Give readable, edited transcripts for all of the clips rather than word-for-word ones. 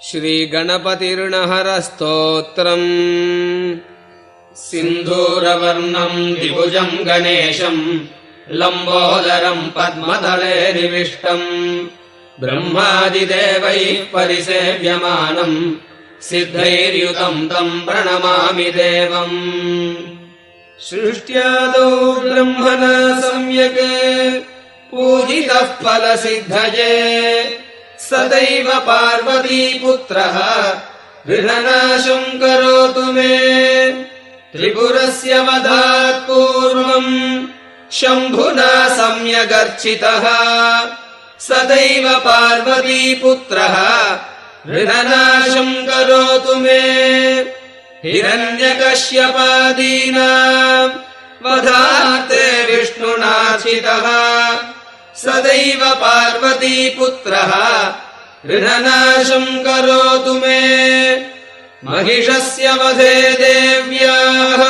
श्रीगणपतिर्णहरस्तोत्रम् सिन्धूरवर्णम् द्विभुजम् गणेशम् लम्बोदरम् पद्मदले निविष्टम् ब्रह्मादिदेवैः परिसेव्यमानम् सिद्धैर्युतम् तम् प्रणमामि देवम्। सृष्ट्यादौ ब्रह्मणा सम्यक् पूजितः फलसिद्धये सदैव पार्वतीपुत्रः गृहनाशम् करोतु मे। त्रिपुरस्य वधात् पूर्वम् शम्भुना सम्यगर्चितः सदैव पार्वतीपुत्रः गृहनाशम् करोतु मे। हिरण्यकश्यपादीनाम् वधात् विष्णुनार्चितः सदैव पार्वतीपुत्रः गृहनाशम् करोतु मे। महिषस्य वधे देव्याः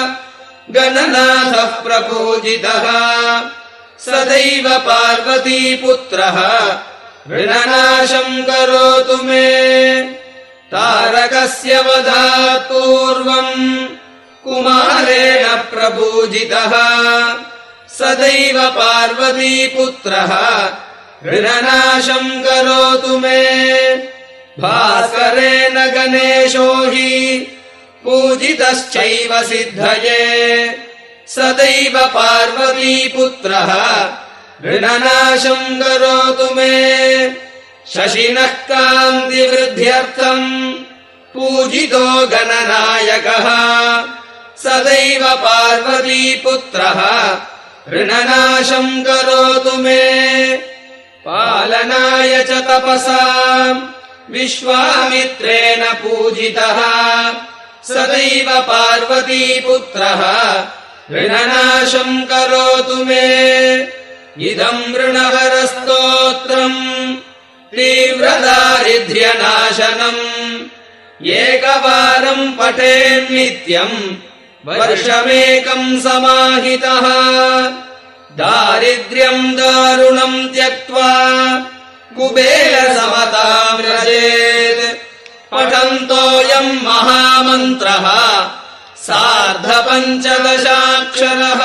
गणनाथः प्रपूजितः सदैव पार्वतीपुत्रः गृहनाशम् करोतु मे। तारकस्य वधात् पूर्वम् कुमारेण प्रपूजितः सदैव पार्वतीपुत्रः गृहनाशम् करोतु मे। भास्करेण गणेशो हि पूजितश्चैव सिद्धये सदैव पार्वतीपुत्रः गृहनाशम् करोतु मे। शशिनः कान्तिवृद्ध्यर्थम् पूजितो गणनायकः सदैव पार्वतीपुत्रः गृहनाशम् करोतु मे। पालनाय च तपसाम् विश्वामित्रेण पूजितः सदैव पार्वतीपुत्रः गृहनाशम् करोतु मे। इदम् ऋणहरस्तोत्रम् तीव्रदारिद्र्यनाशनम् एकवारम् पठेन्नित्यम् वर्षमेकम् समाहितः। दारिद्र्यम् दारुणम् त्यक्त्वा कुबेरसमताम् व्रजेत् पठन्तोऽयम् महामन्त्रः सार्धपञ्चदशाक्षरः।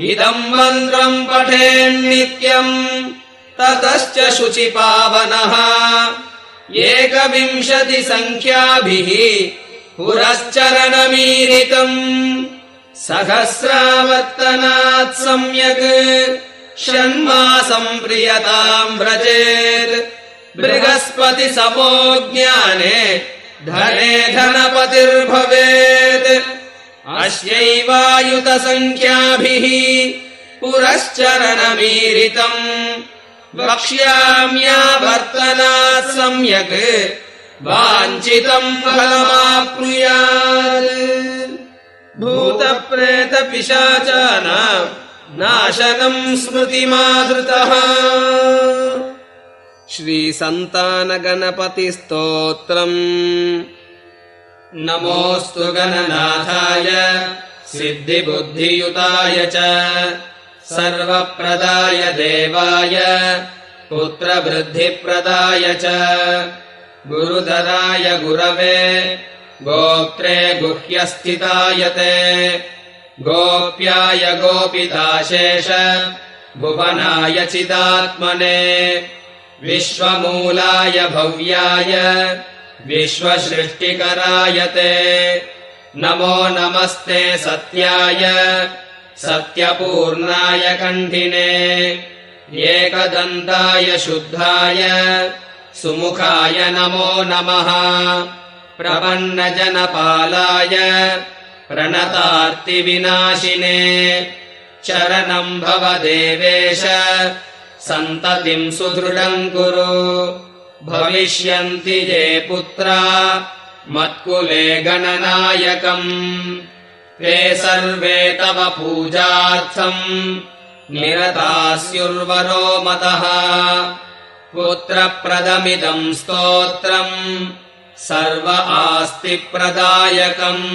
इदम् मन्त्रम् पठेन्नित्यम् ततश्च शुचिपावनः 21 सङ्ख्याभिः पुरश्चरणमीरितम् सहस्रावर्तनात् सम्यक् षण्मासम् प्रियताम् व्रजेत्। बृहस्पतिसमो ज्ञाने धने धनपतिर्भवेत्। अस्यैवायुतसङ्ख्याभिः पुरश्चरणमीरितम् वक्ष्याम्यावर्तनात् सम्यक् वाञ्छितम् फलमाप्नुयात्। भूतप्रेतपिशाचानाम् नाशनम् स्मृतिमाधृतः। श्रीसन्तानगणपतिस्तोत्रम्। नमोऽस्तु गणनाथाय सिद्धिबुद्धियुताय च सर्वप्रदाय देवाय पुत्रवृद्धिप्रदाय च गुरुधराय गुरवे गोप्त्रे गुह्यस्थिताय ते गोप्याय गोपिताशेष भुवनाय चिदात्मने विश्वमूलाय भव्याय विश्वसृष्टिकराय ते नमो नमस्ते सत्याय सत्यपूर्णाय कण्ठिने एकदन्ताय शुद्धाय सुमुखाय नमो नमः। प्रपन्नजनपालाय प्रणतार्तिविनाशिने शरणम् भव देवेश सन्ततिम् सुदृढम् कुरु। भविष्यन्ति ये पुत्रा मत्कुले गणनायकम् ते सर्वे तव पूजार्थम् निरतास्युर्वरो मतः। पुत्रप्रदमिदम् स्तोत्रम् सर्व आस्तिप्रदायकम्।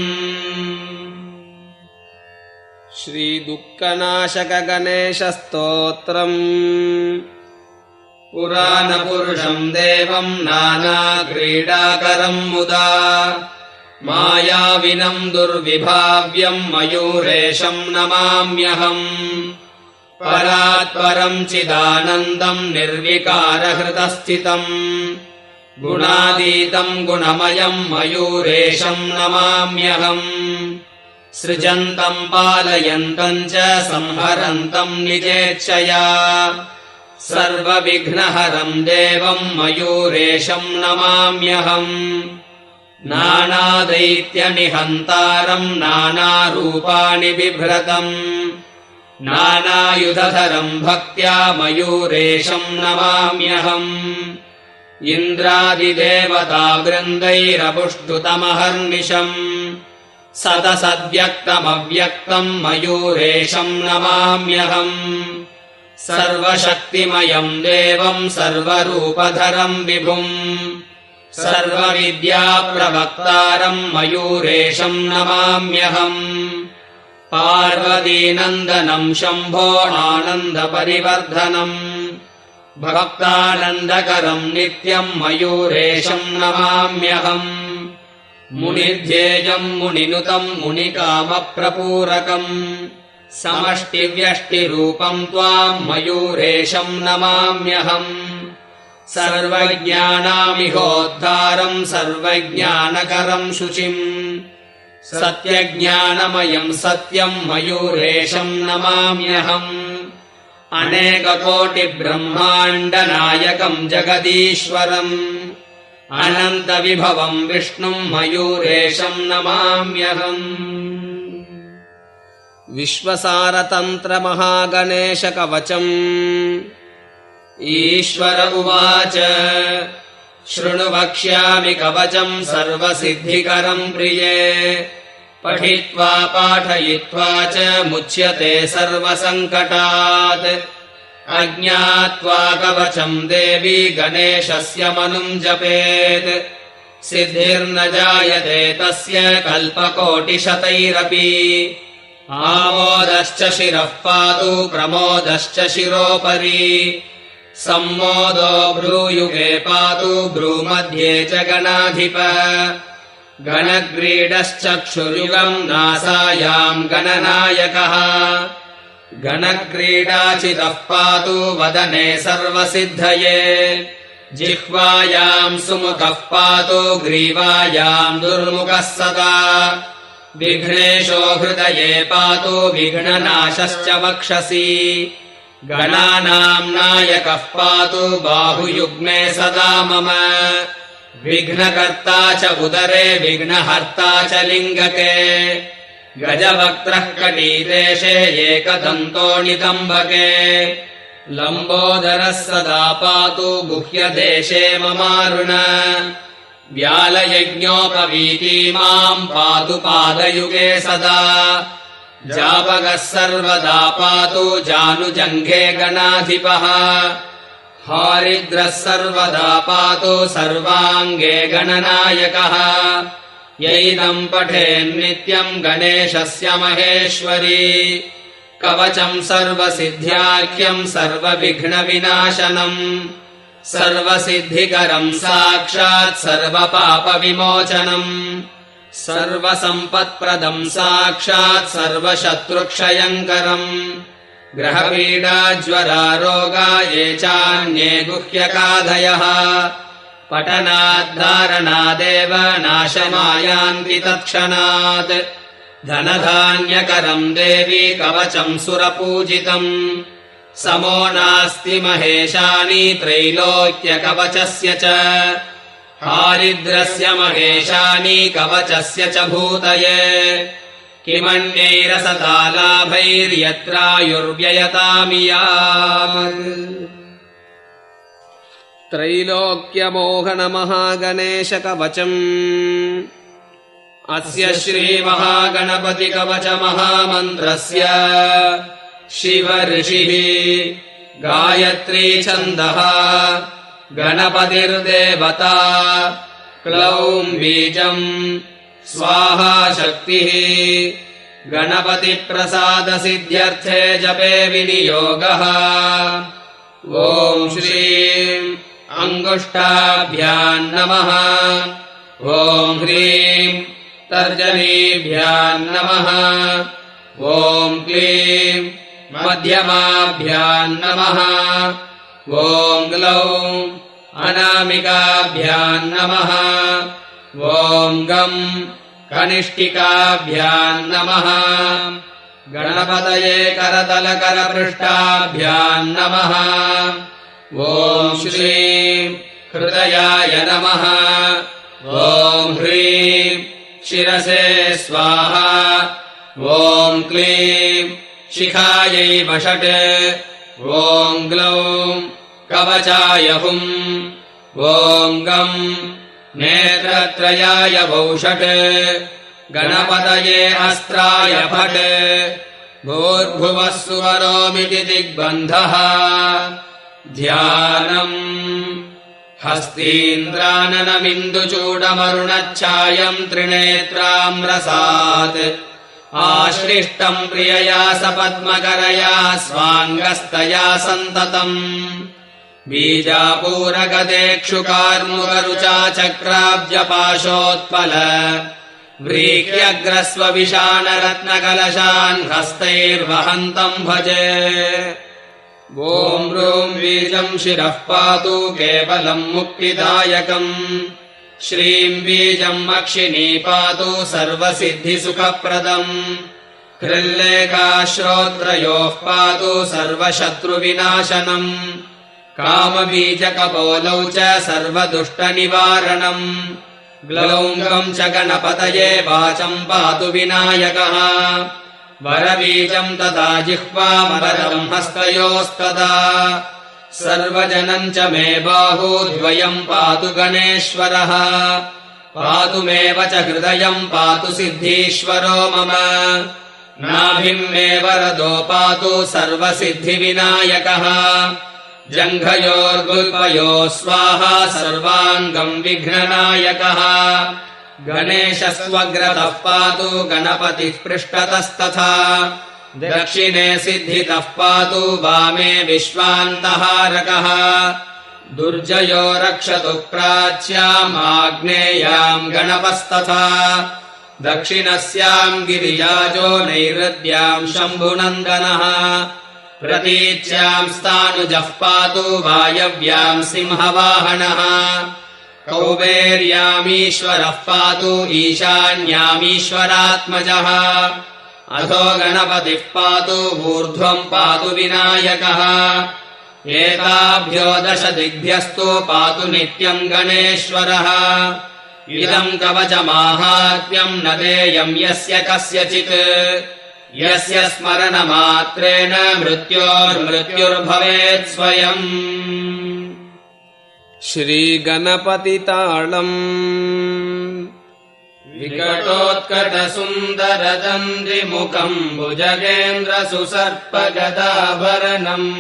श्रीदुःखनाशकगणेशस्तोत्रम्। पुराणपुरुषम् देवम् नानाक्रीडाकरम् मुदा मायाविनम् दुर्विभाव्यम् मयूरेशम् नमाम्यहम् परात्परम् चिदानन्दम् निर्विकारहृतस्थितम् गुणातीतम् गुणमयम् मयूरेशम् नमाम्यहम् सृजन्तम् पालयन्तम् च संहरन्तम् निजेच्छया सर्वविघ्नहरम् देवम् मयूरेशम् नमाम्यहम् नानादैत्यनिहन्तारम् नानारूपाणि बिभ्रतम् नानायुधधरम् भक्त्या मयूरेशम् नमाम्यहम् इन्द्रादिदेवतावृन्दैरपुष्टुतमहर्निशम् सदसद्व्यक्तमव्यक्तम् मयूरेशम् नमाम्यहम् सर्वशक्तिमयम् देवम् सर्वरूपधरम् विभुम् सर्वविद्याप्रवक्तारम् मयूरेशम् नमाम्यहम् पार्वतीनन्दनम् शम्भो आनन्दपरिवर्धनम् भक्तानन्दकरम् नित्यम् मयूरेशम् नमाम्यहम् मुनिध्येयम् मुनिनुतम् मुनिकामप्रपूरकम् समष्टिव्यष्टिरूपम् त्वाम् मयूरेशम् नमाम्यहम् सर्वज्ञानामिहोद्धारम् सर्वज्ञानकरम् शुचिम् सत्यज्ञानमयम् सत्यम् मयूरेशम् नमाम्यहम् अनेककोटिब्रह्माण्डनायकम् जगदीश्वरम् अनन्तविभवम् विष्णुम् मयूरेशम् नमाम्यहम् विश्वसारतन्त्रमहागणेशकवचम् ईश्वर उवाच शृणु वक्ष्यामि कवचम् सर्वसिद्धिकरम् प्रिये पठित्वा पाठयित्वा च मुच्यते सर्वसङ्कटात् अज्ञात्वा कवचम् देवी गणेशस्य मनुम् जपेत् सिद्धिर्न जायते तस्य कल्पकोटिशतैरपि आमोदश्च शिरः पातु प्रमोदश्च शिरोपरि सम्मोदो भ्रूयुगे पातु भ्रूमध्ये च गणाधिप गणक्रीडश्चक्षुर्युगम् नासायाम् गणनायकः गणक्रीडाचितः पातु वदने सर्वसिद्धये जिह्वायाम् सुमुखः पातु ग्रीवायाम् दुर्मुखः सदा विघ्नेशो हृदये पातु विघ्ननाशश्च वक्षसि गणानाम् नायकः पातु बाहुयुग्मे सदा मम विघ्नकर्ता च उदरे विघ्नहर्ता च लिङ्गके गजवक्त्रः कटीदेशे एकदन्तो नितम्बके लम्बोदरः सदा पातु गुह्यदेशे ममारुण व्यालयज्ञोपवीतीमाम् पातु पादयुगे सदा जापकः सर्वदा पातु जानुजङ्घे गणाधिपः हारिद्रः सर्वदा पातु सर्वाङ्गे गणनायकः यैदम् पठेन्नित्यम् गणेशस्य महेश्वरी कवचम् सर्वसिद्ध्याख्यम् सर्वविघ्नविनाशनम् सर्वसिद्धिकरम् साक्षात् सर्वपापविमोचनम् सर्वसम्पत्प्रदम् साक्षात् सर्वशत्रुक्षयङ्करम् ग्रहपीडाज्वरारोगा ये चान्ये गुह्यकाधयः पठनाद्धारणादेव नाशमायान्ति तत्क्षणात् धनधान्यकरम् देवी कवचम् सुरपूजितम् समो नास्ति महेशानि त्रैलोक्यकवचस्य च हारिद्रस्य महेशानि कवचस्य च भूतये किमन्यैरसतालाभैर्यत्रायुर्व्ययतामियाम् त्रैलोक्यमोहनमहागणेशकवचम् अस्य श्रीमहागणपतिकवचमहामन्त्रस्य शिव ऋषिः गायत्री छन्दः गणपतिर्देवता क्लौं बीजम् स्वाहा शक्तिः गणपतिप्रसादसिद्ध्यर्थे जपे विनियोगः ॐ श्रीं अङ्गुष्ठाभ्याम् नमः। ॐ ह्रीं तर्जनीभ्याम् नमः। ॐ क्लीं मध्यमाभ्याम् नमः। ॐ ग्लौं अनामिकाभ्याम् नमः। ॐ गं कनिष्ठिकाभ्याम् नमः। गणपतये करतलकरपृष्ठाभ्याम् नमः। ॐ श्रीं हृदयाय नमः। ॐ ह्रीं शिरसे स्वाहा। ॐ क्लीं शिखायै वषट्। ॐ ग्लौं कवचाय हुम्। ॐ गं नेत्रत्रयाय वौषट्। गणपतये अस्त्राय फट्। भूर्भुवः सुवरोमिति दिग्बन्धः। ध्यानम् हस्तीन्द्राननमिन्दुचूडमरुणच्छायम् त्रिनेत्राम्रसात् आश्लिष्टम् प्रियया सपद्मकरया स्वाङ्गस्तया सन्ततम् बीजापूरगदेक्षुकार्मुकरुचा चक्राब्जपाशोत्पल व्रीह्यग्रस्वविशानरत्नकलशान् हस्तैर्वहन्तम् भजे। ॐ ह्रूं बीजम् शिरः पातु केवलम् मुक्तिदायकम्। श्रीं बीजम् अक्षिणी पातु सर्वसिद्धिसुखप्रदम्। हृल्लेखाश्रोत्रयोः पातु सर्वशत्रुविनाशनम्। कामबीजकपोलौ च सर्वदुष्टनिवारणम्। ग्लौं गं च गणपतये वाचम् पातु विनायकः। वरबीजम् तथा जिह्वामरम् हस्तयोस्तदा। सर्वजनम् च मे बाहुद्वयम् पातु गणेश्वरः। पातु मेव च हृदयम् पातु सिद्धीश्वरो मम। नाभिम् मे वरदो पातु सर्वसिद्धिविनायकः। जङ्घयोर्गुल्मयोः स्वाहा सर्वाङ्गम् विघ्ननायकः। गणेशस्त्वग्रतः पातु गणपतिः पृष्ठतस्तथा। दक्षिणे सिद्धितः पातु वामे विश्वान्तहारकः। दुर्जयो रक्षतु प्राच्याम् आग्नेयाम् गणपस्तथा। दक्षिणस्याम् गिरिराजो नैऋत्याम् शम्भुनन्दनः। प्रतीच्याम् स्थाणुजः पातु वायव्याम् सिंहवाहनः। कौबेर्यामीश्वरः पातु ईशान्यामीश्वरात्मजः। अधो गणपतिः पातु ऊर्ध्वम् पातु विनायकः। एताभ्यो 10 दिग्भ्यस्तु पातु नित्यम् गणेश्वरः। इदम् कवचमाहात्म्यम् न देयम् यस्य कस्यचित्। यस्य स्मरणमात्रेण मृत्योर्मृत्युर्भवेत् स्वयम्। श्रीगणपतिताळम् विकटोत्कटसुन्दरदन्त्रिमुखम् भुजगेन्द्रसुसर्पगदाभरणम्।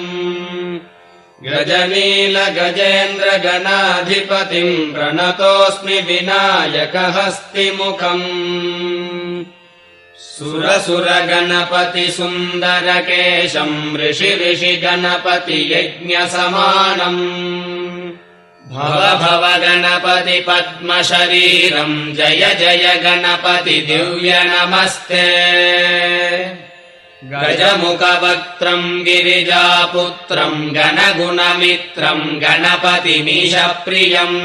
गजनीलगजेन्द्रगणाधिपतिम् प्रणतोऽस्मि विनायकहस्तिमुखम्। सुरसुरगणपतिसुन्दरकेशम् ऋषिगणपतियज्ञसमानम्। भव गणपति पद्मशरीरम् जय जय गणपति दिव्य नमस्ते। गजमुखवक्त्रम् गिरिजापुत्रम् गणगुणमित्रम् गणपतिमीशप्रियम्।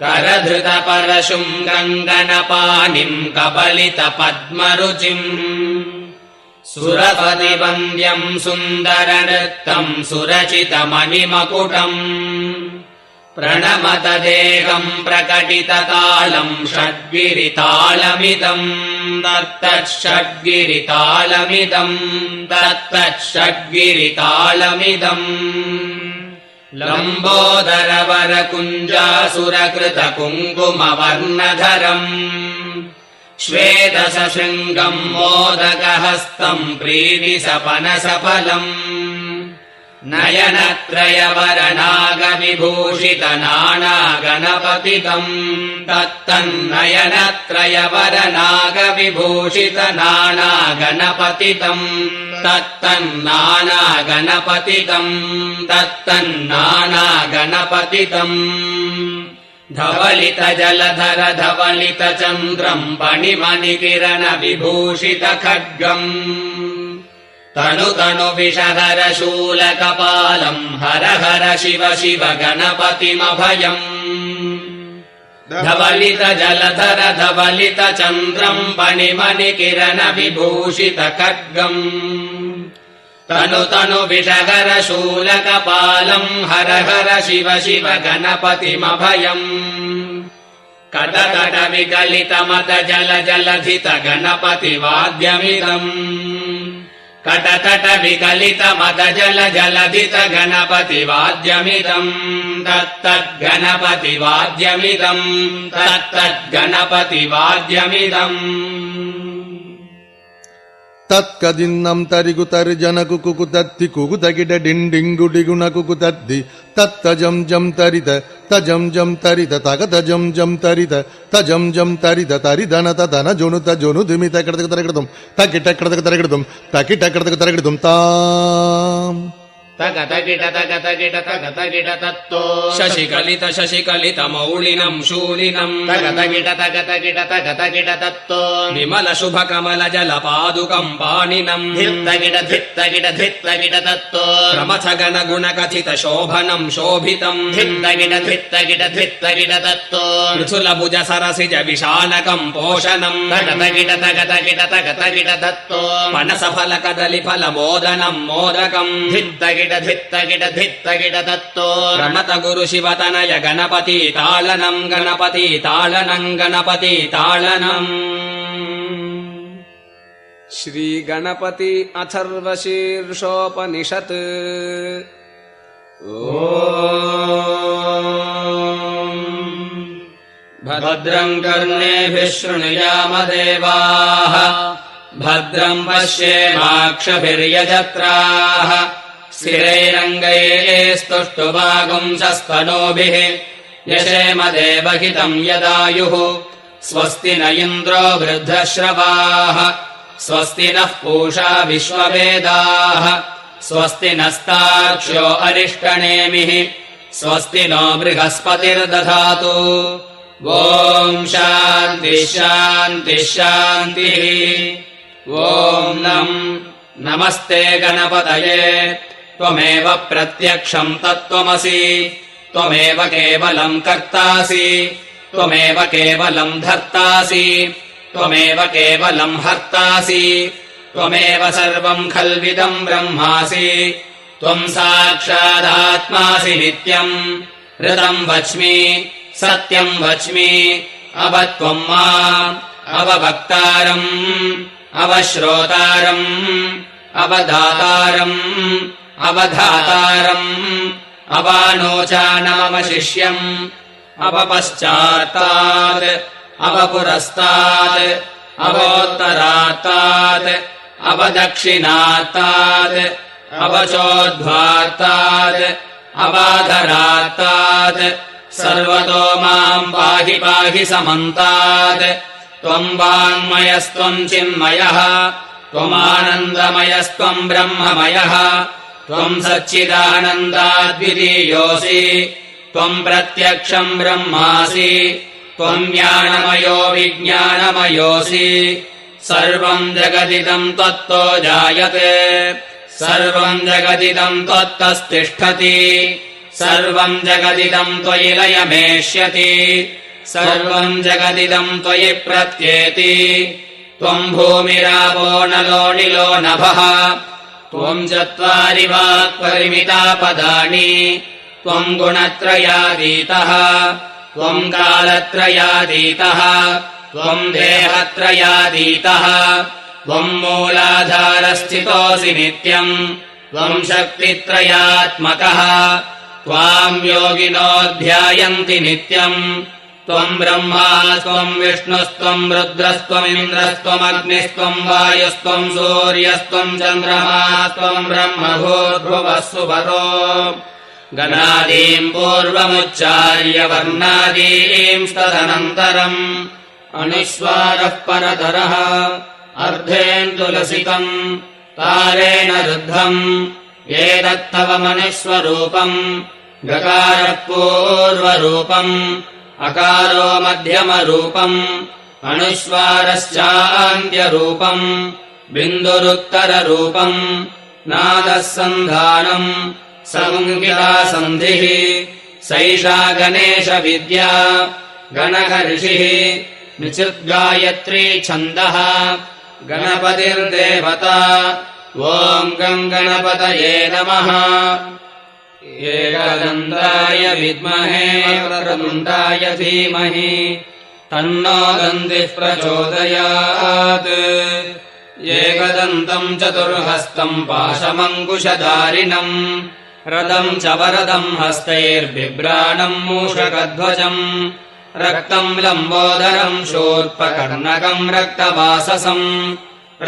करधृतपरशुम् गङ्गणपाणिम् कपलितपद्मरुचिम्। सुरपतिवन्द्यम् सुन्दरनृत्तम् सुरचितमणिमकुटम्। प्रणमत देहम् प्रकटिततालम् षड्गिरितालमिदम्। दत्तच्छड्गिरितालमिदम्। लम्बोदरवरकुञ्जासुरकृतकुङ्कुमवर्णधरम्। श्वेतसशृङ्गम् मोदकहस्तम् प्रीतिसपनसफलम्। नयनत्रयवरनागविभूषितनानागणपतितम् तत्तन्नयनत्रयवरनागविभूषितनानागणपतितम् तत्तन्नानागणपतितम् तत्तन्नानागणपतितम् धवलितजलधर धवलितचन्द्रम् पणिमणिकिरणविभूषितखड्गम् तनु तनु विषहर शूलकपालम् हर हर शिव शिव गणपतिमभयम् धवलितजलधर धवलितचन्द्रम् पणिमणिकिरणविभूषितखड्गम् तनु तनु विषहर शूलकपालम् हर हर शिव शिव गणपतिमभयम् कटकट विकलितमत जल जलधित गणपतिवाद्यमिदम् कटकट विकलितमत जल जलधित गणपतिवाद्यमिदम् तत्तद्गणपतिवाद्यमिदम् तत्तद्गणपतिवाद्यमिदम् तत्कदिन्नं तरिगुतर्जनकु कुकुतत्ति कुकुतगिड डिण्डिङ्गुडिगुणकु कुतद्दि तत्तजं जं तरित तजं जं तरित तगतजं जं तरित तजं जं तरित तरिधन तदन जोनुत जोनुदिमि तकिटकतरकिटदं तकिटकतरकिटदं तकिटकतरकिटदं ताम् तगतगिट तगतगिट तगतगिट तत्तो शशिकलित शशिकलित मौलिनम् शूलिनम् तगतगिट तगतगिट तगतगिट तत्तो विमल शुभ कमल जल पादुकम् पाणिनम् धित्तगिट धित्तगिट धित्तगिट तत्तो प्रमथ गण गुण कथित शोभनम् शोभितम् धित्तगिट धित्तगिट धित्तगिट तत्तो मृथुल भुज सरसिज विशानकम् पोषणम् तगतगिट तगतगिट तगतगिट तत्तो पनस फल कदलि फल मोदनम् मोदकम् धित्तगिट धित्तगिट धित्तगिट तत्तो प्रणत गुरु शिव तनय गणपति तालनम् गणपति तालनम् गणपति तालनम् श्री गणपति अथर्वशीर्षोपनिषत् भद्रम् कर्णेभिः शृणुयाम देवाः भद्रम् पश्येमाक्षभिर्यजत्राः स्थिरैरङ्गैस्तुष्टुवागुंसस्तनूभिः यशेम देवहितम् यदायुः स्वस्ति न इन्द्रो वृद्धश्रवाः स्वस्ति नः पूषा विश्ववेदाः स्वस्ति नस्तार्क्ष्यो अरिष्टनेमिः स्वस्ति नो बृहस्पतिर्दधातु ॐ शान्तिः शान्तिः शान्तिः ॐ नमस्ते गणपतये त्वमेव प्रत्यक्षम् तत्त्वमसि त्वमेव केवलम् कर्तासि त्वमेव केवलम् धर्तासि त्वमेव केवलम् हर्तासि त्वमेव सर्वम् खल्विदम् ब्रह्मासि त्वम् साक्षादात्मासि नित्यम् ऋतम् वच्मि सत्यम् वच्मि अव त्वम् माम् अववक्तारम् अवश्रोतारम् अवदातारम् अवधातारम् अवानोचानामशिष्यम् अवपश्चात्तात् अवपुरस्तात् अवोत्तरात्तात् अवदक्षिणात्तात् अवचोद्ध्वात्तात् अवाधरात्तात् सर्वतो माम् पाहि पाहि समन्तात् त्वम् वाङ्मयस्त्वम् चिन्मयः त्वमानन्दमयस्त्वम् ब्रह्ममयः त्वम् सच्चिदानन्दाद्वितीयोऽसि त्वम् प्रत्यक्षम् ब्रह्मासि त्वम् ज्ञानमयो विज्ञानमयोऽसि सर्वम् जगदिदम् त्वत्तो जायते सर्वम् जगदिदम् त्वत्तस्तिष्ठति सर्वम् जगदिदम् त्वयि लयमेष्यति सर्वम् जगदिदम् त्वयि प्रत्येति त्वम् भूमिरापो नलो निलो नभः त्वम् चत्वारि वाक्परिमितापदानि त्वम् गुणत्रयातीतः त्वम् कालत्रयातीतः त्वम् देहत्रयातीतः त्वम् मूलाधारस्थितोऽसि नित्यम् त्वम् शक्तित्रयात्मकः त्वाम् योगिनो ध्यायन्ति नित्यम् त्वम् ब्रह्मा त्वम् विष्णुस्त्वम् रुद्रस्त्वमिन्द्रस्त्वमग्निस्त्वम् वायुस्त्वम् सूर्यस्त्वम् चन्द्रमास्त्वम् ब्रह्मभूर्भुवः सुवरो गणादीम् पूर्वमुच्चार्य वर्णादींस्तदनन्तरम् अनुस्वारः परतरः अर्धेन्दुलसितम् तारेण रुद्धम् एतत्तव मनुस्वरूपम् गकारः पूर्वरूपम् अकारो मध्यमरूपम् अनुस्वारश्चान्त्यरूपम् बिन्दुरुत्तररूपम् नादः सन्धानम् संहिता सन्धिः सैषा गणेशविद्या गणकऋषिः निचिद्गायत्री छन्दः गणपतिर्देवता ॐ गं गणपतये नमः एकदन्ताय विद्महे वक्रतुण्डाय धीमहि तन्नो दन्तिः प्रचोदयात् एकदन्तम् चतुर्हस्तम् पाशमङ्कुशधारिणम् रदम् च वरदम् हस्तैर्बिभ्राणम् मूषकध्वजम् रक्तम् लम्बोदरम् शूर्पकर्णकम् रक्तवाससम्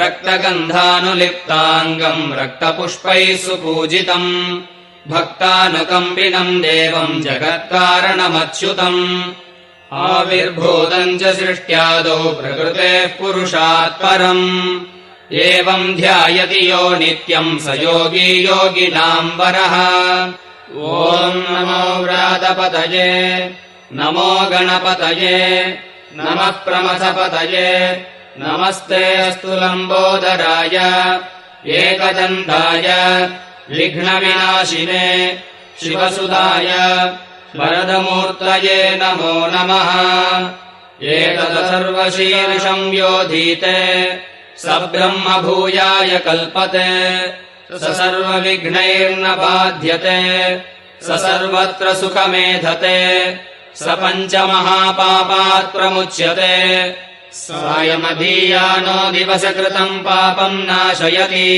रक्तगन्धानुलिप्ताङ्गम् रक्तपुष्पैः सुपूजितम् भक्तानुकम्पिनम् देवम् जगत्कारणमच्युतम् आविर्भूतम् च सृष्ट्यादौ प्रकृतेः पुरुषात् परम् एवम् ध्यायति यो नित्यम् स योगी योगिनाम् वरः ॐ नमो व्रातपतये नमो गणपतये नमः प्रमथपतये नमस्ते अस्तु लम्बोदराय एकदन्ताय विघ्नविनाशिने शिवसुताय वरदमूर्तये नमो नमः एतदथर्वशीर्षम् योधीते स ब्रह्म भूयाय कल्पते स सर्वविघ्नैर्न बाध्यते स सर्वत्र सुखमेधते स पञ्चमहापापात् प्रमुच्यते सायमधीयानो दिवसकृतम् पापम् नाशयति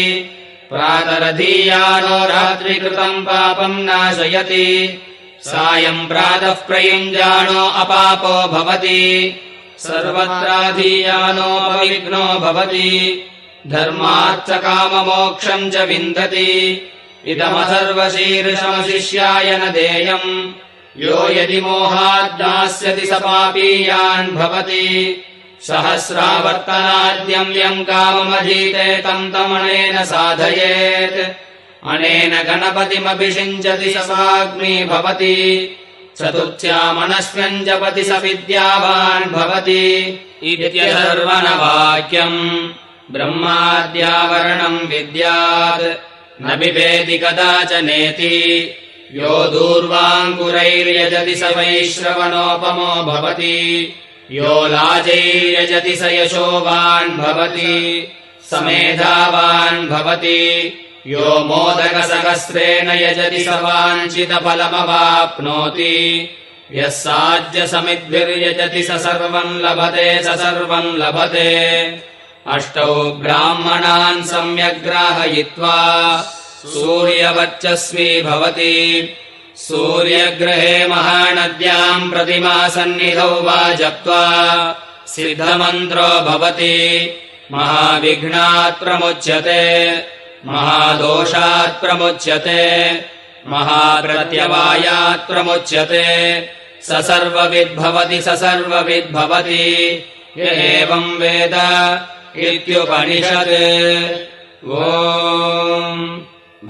प्रातरधीयानो रात्रिकृतम् पापम् नाशयति सायम् प्रातः प्रयुञ्जानो अपापो भवति सर्वत्राधीयानोपविघ्नो भवति धर्मार्थकाममोक्षम् च विन्दति इदमथर्वशीर्षमशिष्याय न देयम् यो यदि मोहाद्दास्यति स पापीयान् भवति सहस्रावर्तनाद्यम् यम् काममधीते तम् तमनेन साधयेत् अनेन गणपतिमभिषिञ्चति स स्वाग्मी भवति चतुर्थ्यामनश्वम् जपति स विद्यावान् भवति इत्यथर्वणवाक्यम् ब्रह्माद्यावरणम् विद्यात् न बिभेति कदाचनेति यो दूर्वाङ्कुरैर्यजति स वैश्रवणोपमो भवति यो लाजैर्यजति स यशोवान् भवति स मेधावान् भवति यो मोदकसहस्रेण यजति स वाञ्छितफलमवाप्नोति यः साज्यसमिद्भिर्यजति स सर्वम् लभते स सर्वम् लभते अष्टौ ब्राह्मणान् सम्यग्राहयित्वा सूर्यवर्चस्वी भवति सूर्यग्रहे महानद्याम् प्रतिमासन्निधौ वा जप्त्वा सिद्धमन्त्रो भवति महाविघ्नात् प्रमुच्यते महादोषात् प्रमुच्यते महाप्रत्यवायात् प्रमुच्यते स सर्वविद्भवति स सर्वविद्भवति य एवम् वेद इत्युपनिषत् ॐ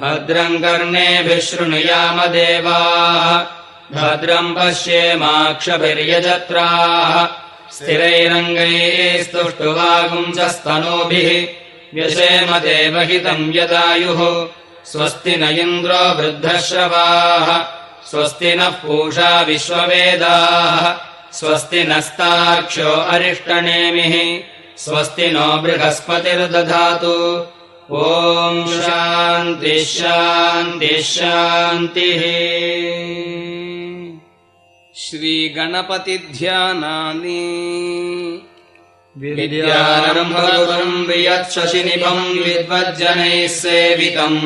भद्रम् कर्णेभिः शृणुयाम देवाः भद्रम् पश्येमाक्षभिर्यजत्राः स्थिरैरङ्गैः स्तुष्टुवागुंसस्तनूभिः व्यशेम देवहितम् यदायुः स्वस्ति न इन्द्रो वृद्धश्रवाः स्वस्ति नः पूषा विश्ववेदाः स्वस्ति नस्तार्क्ष्यो अरिष्टनेमिः स्वस्ति नो बृहस्पतिर्दधातु ॐ शान्तिः शान्तिः शान्तिः श्रीगणपतिध्यानानि विद्यारम्भगुरुम् वियत्शशिनिभम् विद्वज्जनैः सेवितम्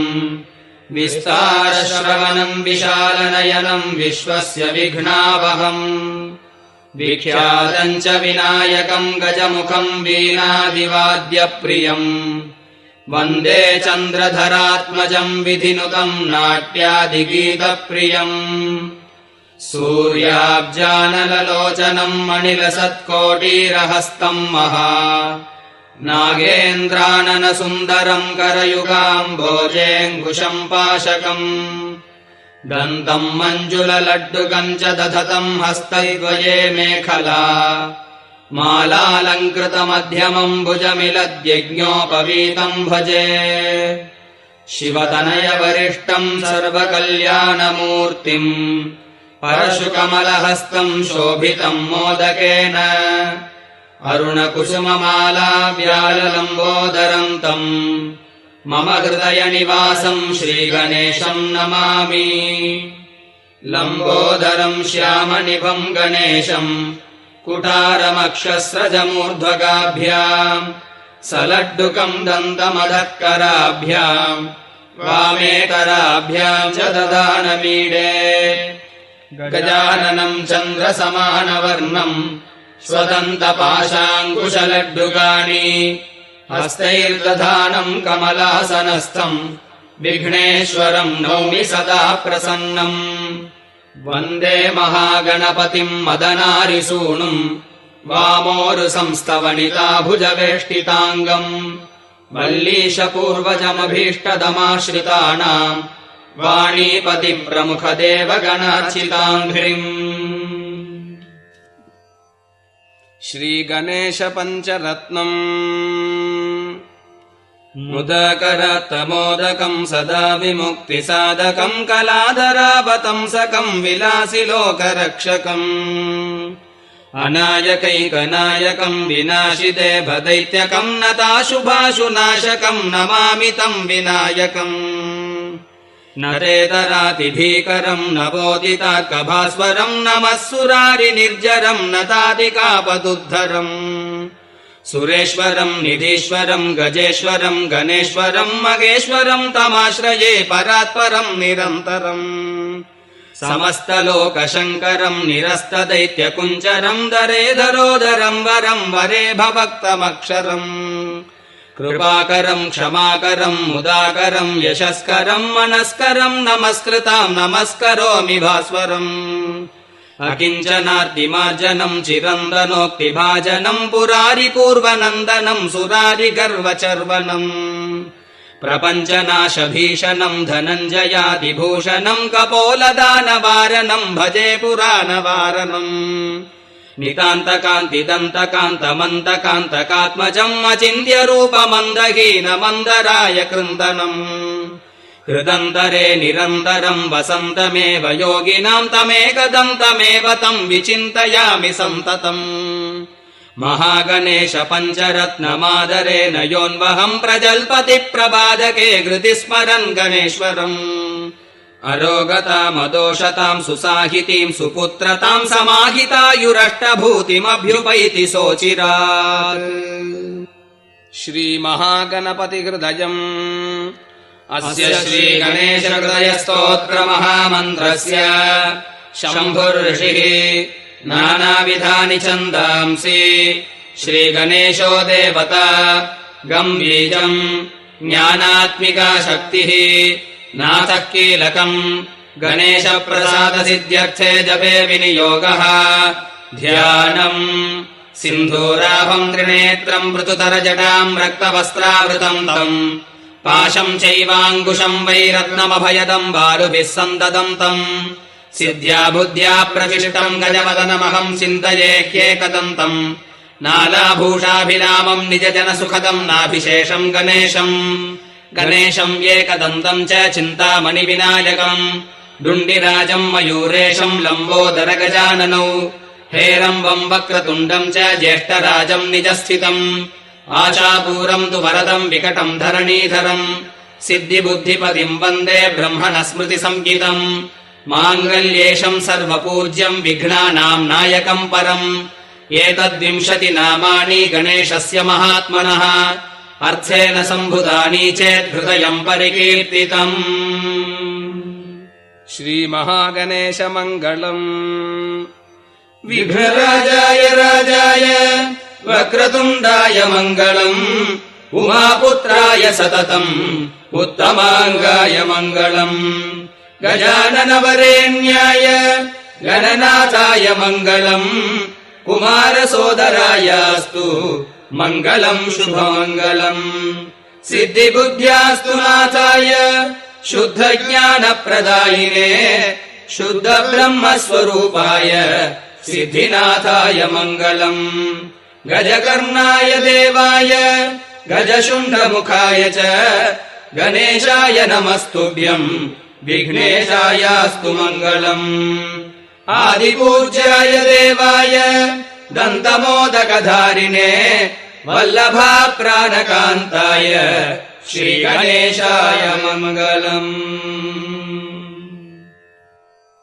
विस्तारश्रवणम् विशालनयनम् विश्वस्य विघ्नावहम् विख्यातम् च विनायकम् गजमुखम् वीणादिवाद्यप्रियम् वन्दे चन्द्रधरात्मजम् विधिनुतम् नाट्यादिगीतप्रियम् सूर्याब्जानललोचनम् मणिलसत्कोटीरहस्तम् महा नागेन्द्राननसुन्दरम् करयुगाम्भोजेऽङ्कुशम् पाशकम् दन्तम् मञ्जुललड्डुकम् च दधतम् हस्तद्वये मेखला मालालङ्कृतमध्यमम् भुजमिलद्यज्ञोपवीतम् भजे शिवतनयवरिष्ठम् सर्वकल्याणमूर्तिम् परशुकमलहस्तम् शोभितम् मोदकेन अरुणकुसुममालाव्याललम्बोदरम् तम् मम हृदयनिवासम् श्रीगणेशम् नमामि लम्बोदरम् श्यामनिभम् गणेशम् कुटारमक्षस्रजमूर्ध्वगाभ्याम् सलड्डुकम् दन्तमधःकराभ्याम् वामेकराभ्याम् च ददानमीडे गजाननम् चन्द्रसमानवर्णम् स्वदन्तपाशाङ्कुशलड्डुकानि हस्तैर्दधानम् कमलासनस्थम् विघ्नेश्वरम् नौमि सदा प्रसन्नम् वन्दे महागणपतिम् मदनारिसूनुम् वामोरुसंस्तवनिताभुजवेष्टिताङ्गम् वल्लीशपूर्वजमभीष्टदमाश्रितानाम् वाणीपतिप्रमुखदेवगणार्चिताङ्घ्रिम् श्रीगणेशपञ्चरत्नम् मुदकरत्नमोदकम् सदा विमुक्तिसाधकम् कलाधरावतंसकम् विलासिलोकरक्षकम् अनायकैकनायकम् विनाशिदेवदैत्यकम् नताशुभाशुनाशकम् नमामि तम् विनायकम् नरेतरातिभीकरम् नवोदितार्कभास्वरम् नमः सुरारिनिर्जरम् नतादिकापदुद्धरम् सुरेश्वरम् निधीश्वरम् गजेश्वरम् गणेश्वरम् मगेश्वरम् तमाश्रये परात्परम् निरन्तरम् समस्तलोकशङ्करम् निरस्तदैत्यकुञ्चरम् दरेधरोदरम् वरम् वरे भवक्तमक्षरम् कृपाकरम् क्षमाकरम् मुदाकरम् यशस्करम् मनस्करम् नमस्कृताम् नमस्करोमि भास्वरम् अकिञ्चनार्तिमार्जनम् चिरन्दनोक्तिभाजनम् पुरारिपूर्वनन्दनम् सुरारिगर्वचर्वणम् प्रपञ्चनाशभीषणम् धनञ्जयादिभूषणम् कपोलदानवारणम् भजे पुराणवारणम् नितान्तकान्तिदन्तकान्तमन्तकान्तकात्मजम् अचिन्त्यरूपमन्दहीनमन्दराय कृन्दनम् हृदन्तरे निरन्तरम् वसन्तमेव योगिनाम् तमेकदन्तमेव तम् विचिन्तयामि सन्ततम् महागणेश पञ्चरत्नमादरेण योऽन्वहम् प्रजल्पति प्रबाधके हृदि स्मरन् गणेश्वरम् अरोगतामदोषताम् सुसाहितीम् सुपुत्रताम् समाहितायुरष्टभूतिमभ्युपैति सोचिरात् श्रीमहागणपतिहृदयम् अस्य श्रीगणेशहृदयस्तोत्रमहामन्त्रस्य शम्भुर्षिः नानाविधानि छन्दांसि श्रीगणेशो देवता गम्भीरम् ज्ञानात्मिका शक्तिः नाथः कीलकम् गणेशप्रसादसिद्ध्यर्थे जपे विनियोगः ध्यानम् सिन्धूराभम् त्रिनेत्रम् मृतुतरजटाम् रक्तवस्त्रावृतम् तम् पाशम् चैवाङ्कुशम् वैरत्नमभयदम् बालुभिः सन्ददम् तम् सिद्ध्या बुद्ध्या प्रविष्टम् गजवदनमहम् चिन्तये ह्येकदन्तम् नालाभूषाभिरामम् निजजनसुखदम् नाभिशेषम् गणेशम् गणेशम् एकदन्तम् च चिन्तामणिविनायकम् डुण्डिराजम् मयूरेशम् लम्बोदरगजाननौ हेरम्बम् वक्रतुण्डम् च ज्येष्ठराजम् निजस्थितम् आशापूरम् तु वरदम् विकटम् धरणीधरम् सिद्धिबुद्धिपदिम् वन्दे ब्रह्मणस्मृतिसंज्ञितम् माङ्गल्येशम् सर्वपूज्यम् विघ्नानाम् नायकम् परम् एतद्विंशति नामानि गणेशस्य महात्मनः अर्थेन सम्भुतानि चेत् परिकीर्तितम् श्रीमहागणेशमङ्गलम् विघ्नराजाय राजाय वक्रतुण्डाय मङ्गलम् उमापुत्राय सततम् उत्तमाङ्गाय मङ्गलम् गजाननवरेण्याय गणनाथाय मङ्गलम् कुमारसोदरायास्तु मङ्गलम् शुभमङ्गलम् सिद्धिबुद्ध्यास्तु नाथाय शुद्धज्ञानप्रदायिने शुद्धब्रह्मस्वरूपाय सिद्धिनाथाय मङ्गलम् गजकर्णाय देवाय गजशुण्डमुखाय च गणेशाय नमस्तुभ्यम् विघ्नेशायास्तु मङ्गलम् आदिपूज्याय देवाय दन्तमोदकधारिणे वल्लभाप्राणकान्ताय श्रीगणेशाय मङ्गलम्।